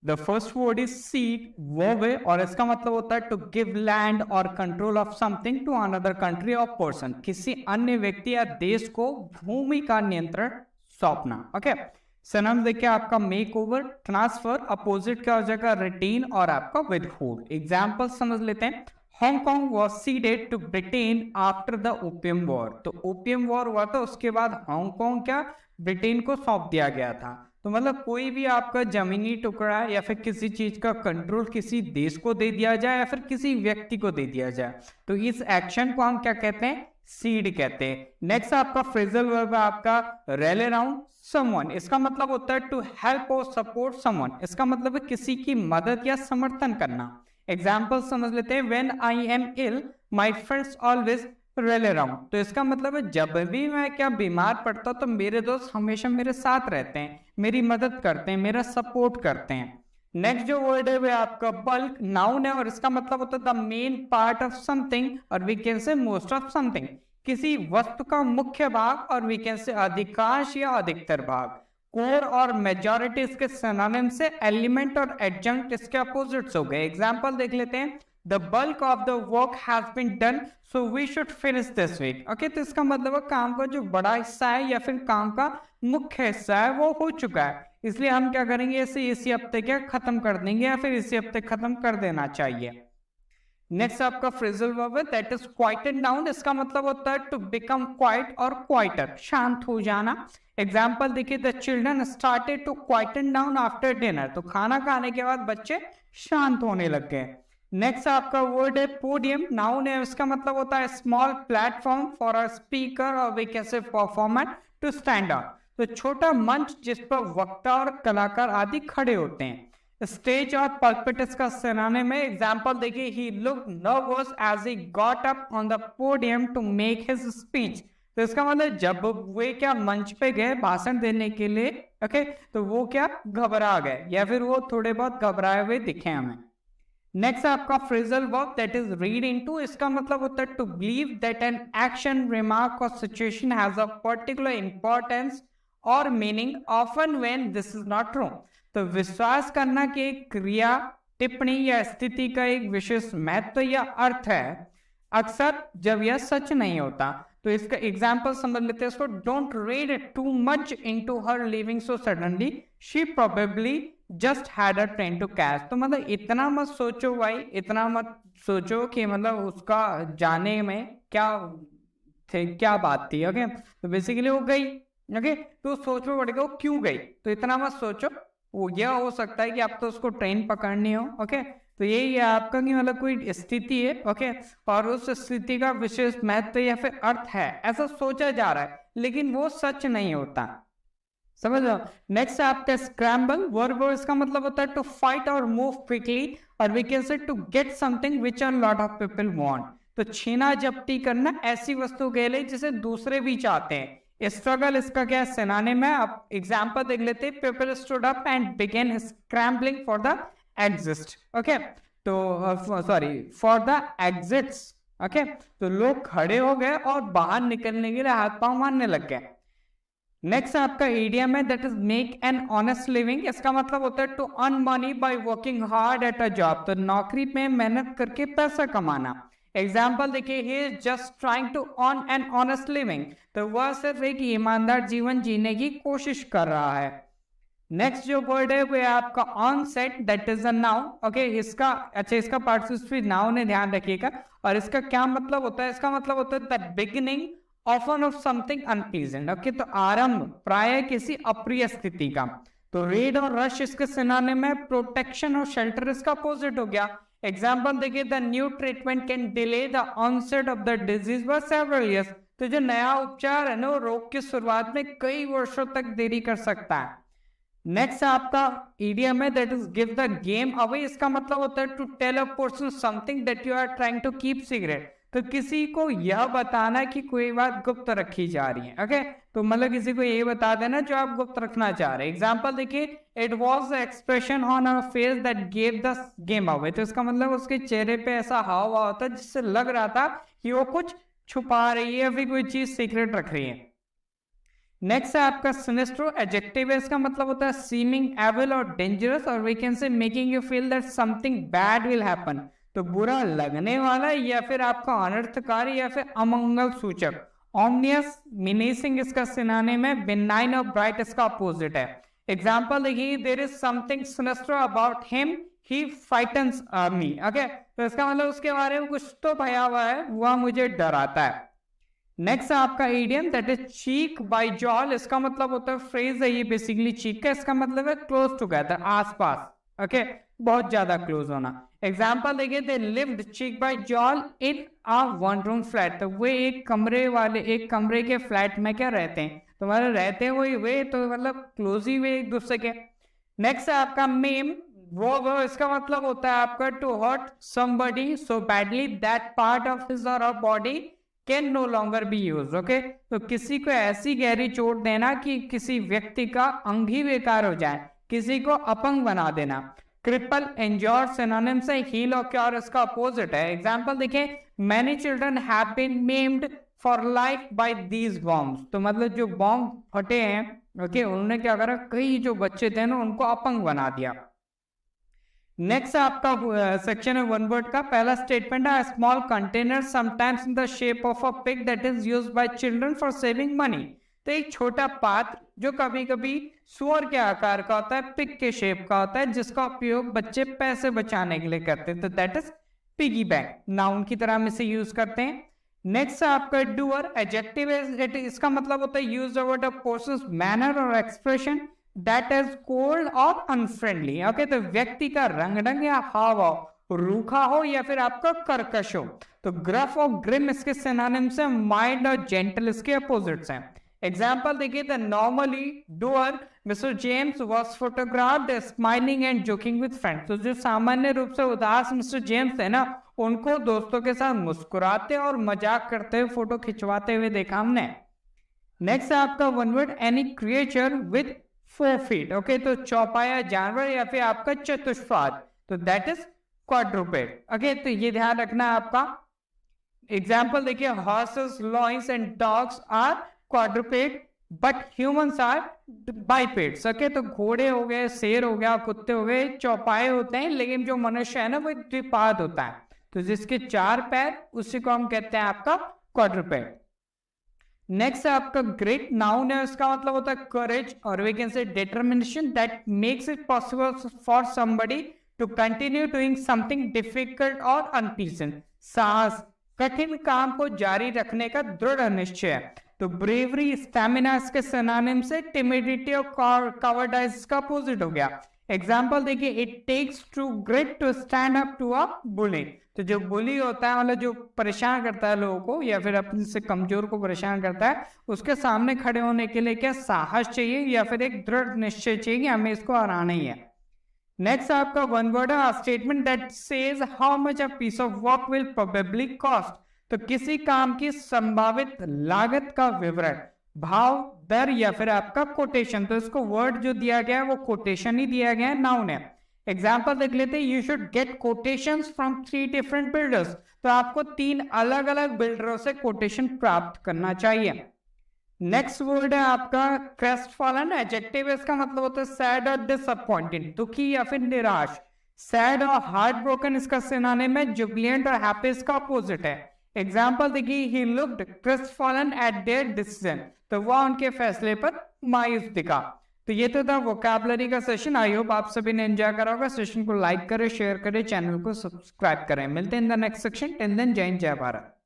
The first word is cede, verb है, और इसका मतलब होता है टू गिव लैंड और control of something to another country और पर्सन, किसी अन्य व्यक्ति या देश को भूमि का नियंत्रण सौंपना। ओके, सिनोनिम देखिए आपका मेक ओवर, ट्रांसफर, अपोजिट का हो जाएगा रिटेन और आपका विदहोल्ड। एग्जाम्पल समझ लेते हैं। Hong Kong was ceded to Britain after the opium war, तो ओपियम वॉर हुआ था, उसके बाद हांगकांग क्या ब्रिटेन को सौंप दिया गया था। तो मतलब कोई भी आपका जमीनी टुकड़ा या फिर किसी चीज का कंट्रोल किसी देश को दे दिया जाए या फिर किसी व्यक्ति को दे दिया जाए, तो इस एक्शन को हम क्या कहते हैं, सीड कहते हैं। नेक्स्ट आपका फ्रेजल वर्ब है आपका रैली अराउंड समवन, इसका मतलब होता है टू हेल्प और सपोर्ट समवन, इसका मतलब है किसी की मदद या समर्थन करना। एग्जाम्पल समझ लेते हैं। When I am ill my friends always rally around, तो इसका मतलब है जब भी मैं क्या बीमार पड़ता तो मेरे दोस्त हमेशा मेरे साथ रहते हैं, मेरी मदद करते हैं, मेरा सपोर्ट करते हैं। नेक्स्ट जो वर्ड है वो आपका बल्क, नाउन है, और इसका मतलब होता है the main part of something, और we can say most of something, किसी वस्तु का मुख्य भाग, और वी कैन से अधिकांश या अधिकतर भाग। कोर और मेजॉरिटी इसके सिनोनिम से, एलिमेंट और एडजंक्ट इसके अपोजिट्स हो गए। एग्जांपल देख लेते हैं। The bulk of the work has been done, so we should finish this week. Okay, तो इसका मतलब है काम का जो बड़ा हिस्सा है या फिर काम का मुख्य हिस्सा है वो हो चुका है, इसलिए हम क्या करेंगे, इसे इसी हफ्ते क्या खत्म कर देंगे या फिर इसी हफ्ते खत्म कर देना चाहिए। नेक्स्ट आपका फ्रेजल वर्ब है दैट इज क्वाइटेड डाउन, इसका मतलब होता है टू बिकम क्वाइट और क्वाइटर, शांत हो जाना। एग्जाम्पल देखिए। The children started to quieten down after dinner, तो खाना खाने के बाद बच्चे शांत होने लग गए। नेक्स्ट आपका वर्ड है पोडियम, नाउन है, इसका मतलब होता है small platform for a speaker और we can say performer to stand on, तो छोटा मंच जिस पर वक्ता और कलाकार आदि खड़े होते हैं। स्टेज और पल्पिट इसका सिनोनिम है। एग्जांपल देखिए। He looked nervous as he got up on the podium to make his speech, तो इसका मतलब जब वे क्या मंच पे गए भाषण देने के लिए, ओके, तो वो क्या घबरा गए या फिर वो थोड़े बहुत घबराए हुए दिखे हमें। नेक्स्ट आपका phrasal verb that is read into, इसका मतलब होता है to believe that an action, remark or situation has a particular importance or meaning often when this is not true, तो विश्वास करना कि एक क्रिया, टिप्पणी या स्थिति का एक विशेष महत्व या अर्थ है, अक्सर जब यह सच नहीं होता। तो इसका एग्जाम्पल समझ लेते हैं इसको। Don't read too much into her leaving so suddenly, she probably just had a train to catch, तो मतलब इतना मत सोचो भाई, इतना मत सोचो कि मतलब उसका जाने में क्या बात थी। ओके, तो बेसिकली वो गई। ओके, तो सोचो पड़ेगा वो क्यों गई, तो इतना मत सोचो। वो यह हो सकता है कि आप तो उसको ट्रेन पकड़नी हो। ओके, तो यही है आपका कि मतलब कोई स्थिति है, ओके, और उस स्थिति का विशेष महत्व या फिर अर्थ है, ऐसा सोचा जा रहा है, लेकिन वो सच नहीं होता। समझ लो। नेक्स्ट आपका स्क्रैम्बल, वर्ब, इसका मतलब होता है टू फाइट और मूव क्विकली, और we can say to get something which a lot of people want, तो छीना झपटी करना ऐसी वस्तु के लिए जिसे दूसरे भी चाहते हैं। स्ट्रगल इसका क्या सिनोनिम है, आप एग्जांपल देख लेते हैं। People stood up and began scrambling for the exist, okay, तो sorry for the exits, okay, तो लोग खड़े हो गए और बाहर निकलने के लिए हाथ पांव मारने लग गए। नेक्स्ट आपका इडियम है that is make an honest living, इसका मतलब होता है to earn money by working hard at a job, तो नौकरी में मेहनत करके पैसा कमाना। एग्जाम्पल देखिए। He is just trying to earn an honest living, तो वह सिर्फ एक ईमानदार जीवन जीने की कोशिश कर रहा है। नेक्स्ट जो वर्ड है वो है आपका on set, that is a noun, okay, इसका इसका पार्टिसिपल नाउन है, ध्यान रखिएगा। और इसका क्या मतलब होता है, इसका मतलब होता है that beginning often of something unpleasant, okay, तो आरंभ प्राय किसी अप्रिय स्थिति का। तो रेड और रश इसके सिनोनिम है। प्रोटेक्शन और शेल्टर इसका अपोजिट हो गया। एग्जांपल देखिए। The new treatment can delay the onset of the disease by several years, तो जो नया उपचार है ना वो रोग की शुरुआत में कई वर्षों तक देरी कर सकता है। नेक्स्ट आपका इडियम है that is give the game away, इसका मतलब होता है to tell a person something that you are trying to keep secret, तो किसी को यह बताना कि कोई बात गुप्त रखी जा रही है। ओके, तो मतलब किसी को ये बता देना जो आप गुप्त रखना चाह रहे हैं। एग्जांपल देखिए। It was the expression on our face that give the game away, तो इसका मतलब उसके चेहरे पे ऐसा हाव भाव होता है जिससे लग रहा था कि वो कुछ छुपा रही है या फिर कोई चीज सीक्रेट रख रही है। नेक्स्ट है आपका सिनेस्ट्रो, एडजेक्टिव है, इसका मतलब होता है सीमिंग एविल और डेंजरस, और we can say making you feel that something bad will happen, तो बुरा लगने वाला या फिर आपका अनर्थकारी या फिर अमंगल सूचक। ऑमनियस, मिनेसिंग इसका सिनोनिम है, बेनाइन और ब्राइट इसका अपोजिट है। एग्जाम्पल देखिए, there is something sinister about him, he frightens me. Okay, तो इसका मतलब उसके बारे में कुछ तो भया हुआ है, वह मुझे डराता है। नेक्स्ट है आपका idiom, that is cheek by jowl, इसका मतलब होता है फ्रेज है ये बेसिकली चीक का, इसका मतलब है क्लोज टुगेदर, आसपास। ओके, बहुत ज्यादा क्लोज होना। एग्जाम्पल देखिए, they lived cheek by jowl in a one room flat, तो वे एक कमरे के फ्लैट में क्या रहते हैं, तो मतलब रहते हैं वही वे, तो मतलब क्लोज ही वे एक दूसरे के। नेक्स्ट है आपका मेम, वो इसका मतलब होता है आपका to hurt somebody so badly that part of his or her body can no longer be use. Okay, तो किसी को ऐसी गहरी चोट देना कि किसी व्यक्ति का अंग ही बेकार हो जाए, किसी को अपंग बना देना। क्रिपल, इंजोर सिनोनिम से हील और क्योर इसका अपोजिट है। एग्जांपल देखें, many children have been maimed for life by these bombs, तो मतलब जो बॉम्ब फटे हैं, ओके, उन्होंने क्या करा, कई जो बच्चे थे ना उनको अपंग बना दिया। नेक्स्ट आपका सेक्शन है वन वर्ड का। पहला स्टेटमेंट है, small container sometimes in the shape of a pig that is used by children for saving money, तो एक छोटा पात्र जो कभी कभी सुअर के आकार का होता है, पिग के शेप का होता है, जिसका उपयोग बच्चे पैसे बचाने के लिए करते हैं, तो that is piggy bank, noun की तरह में से यूज करते हैं। नेक्स्ट आपका डूअर, एडजेक्टिव है, इसका मतलब होता है use about a persons manner और एक्सप्रेशन दैट इज कोल्ड और अनफ्रेंडली। ओके, तो व्यक्ति का रंग ढंग या हाव भाव रूखा हो या फिर आपका कर्कश हो। तो ग्रफ और ग्रिम इसके सिनोनिम से, माइल्ड और जेंटल इसके अपोजिट्स हैं। एग्जाम्पल देखिए, the normally doer mister James was photographed smiling and joking with friends, तो जो सामान्य रूप से उदास मिस्टर जेम्स है ना, उनको दोस्तों के साथ मुस्कुराते और मजाक करते हुए फोटो खिंचवाते हुए देखा हमने। नेक्स्ट है आपका one word, any creature with 4 feet। Okay, तो चौपाया जानवर या फिर आपका चतुष्पाद, तो दैट इज क्वाड्रूपेड। ओके, तो ये ध्यान रखना है आपका। एग्जाम्पल देखिए, horses, lions and dogs are quadruped but humans are bipeds. Okay, तो घोड़े हो गए, शेर हो गया, कुत्ते हो गए, चौपाए होते हैं, लेकिन जो मनुष्य है ना वो द्विपाद होता है, तो जिसके 4 पैर उसी को हम कहते हैं आपका क्वाड्रूपेड। नेक्स्ट है आपका ग्रेट, नाउन है, उसका मतलब होता है करेज और we can say determination that makes it possible for somebody to continue doing something difficult और अनप्लीजेंट। साहस, कठिन काम को जारी रखने का दृढ़ निश्चय। तो ब्रेवरी, स्टैमिना इसके सिनोनिम से टिमिडिटी और कवर्डाइज का अपोजिट हो गया। एग्जाम्पल देखिए, it takes to grit to stand up to a bully, तो जो बुली होता है मतलब जो परेशान करता है लोगों को या फिर अपने से कमजोर को परेशान करता है, उसके सामने खड़े होने के लिए क्या साहस चाहिए या फिर एक दृढ़ निश्चय चाहिए कि हमें इसको हराना ही है। नेक्स्ट आपका वन वर्ड है, statement that says how much a piece of work will probably cost, तो किसी काम की संभावित लागत का विवरण, भाव, दर या फिर आपका कोटेशन, तो इसको वर्ड जो दिया गया है वो कोटेशन ही दिया गया है, नाउन है। एग्जाम्पल देख लेते हैं, you should get quotations from 3 different builders, तो आपको 3 अलग अलग बिल्डरों से कोटेशन प्राप्त करना चाहिए। नेक्स्ट वर्ड है आपका क्रेस्टफॉलन, एडजेक्टिव, इसका मतलब होता है सैड और डिसअपॉइंटेड, दुखी या फिर निराश। सैड और हार्ट ब्रोकन इसका सिनोनिम है, जुबिलिएंट और हैप्पी इसका अपोजिट है। एग्जाम्पल देखिए, he looked crestfallen at their decision, तो वह उनके फैसले पर मायूस दिखा। तो ये तो था वोकैबुलरी का सेशन। आई होप आप सभी ने एंजॉय करा होगा। सेशन को लाइक करें, शेयर करें, चैनल को सब्सक्राइब करें। मिलते हैं in the next section. Till then, Jai Hind, जय भारत।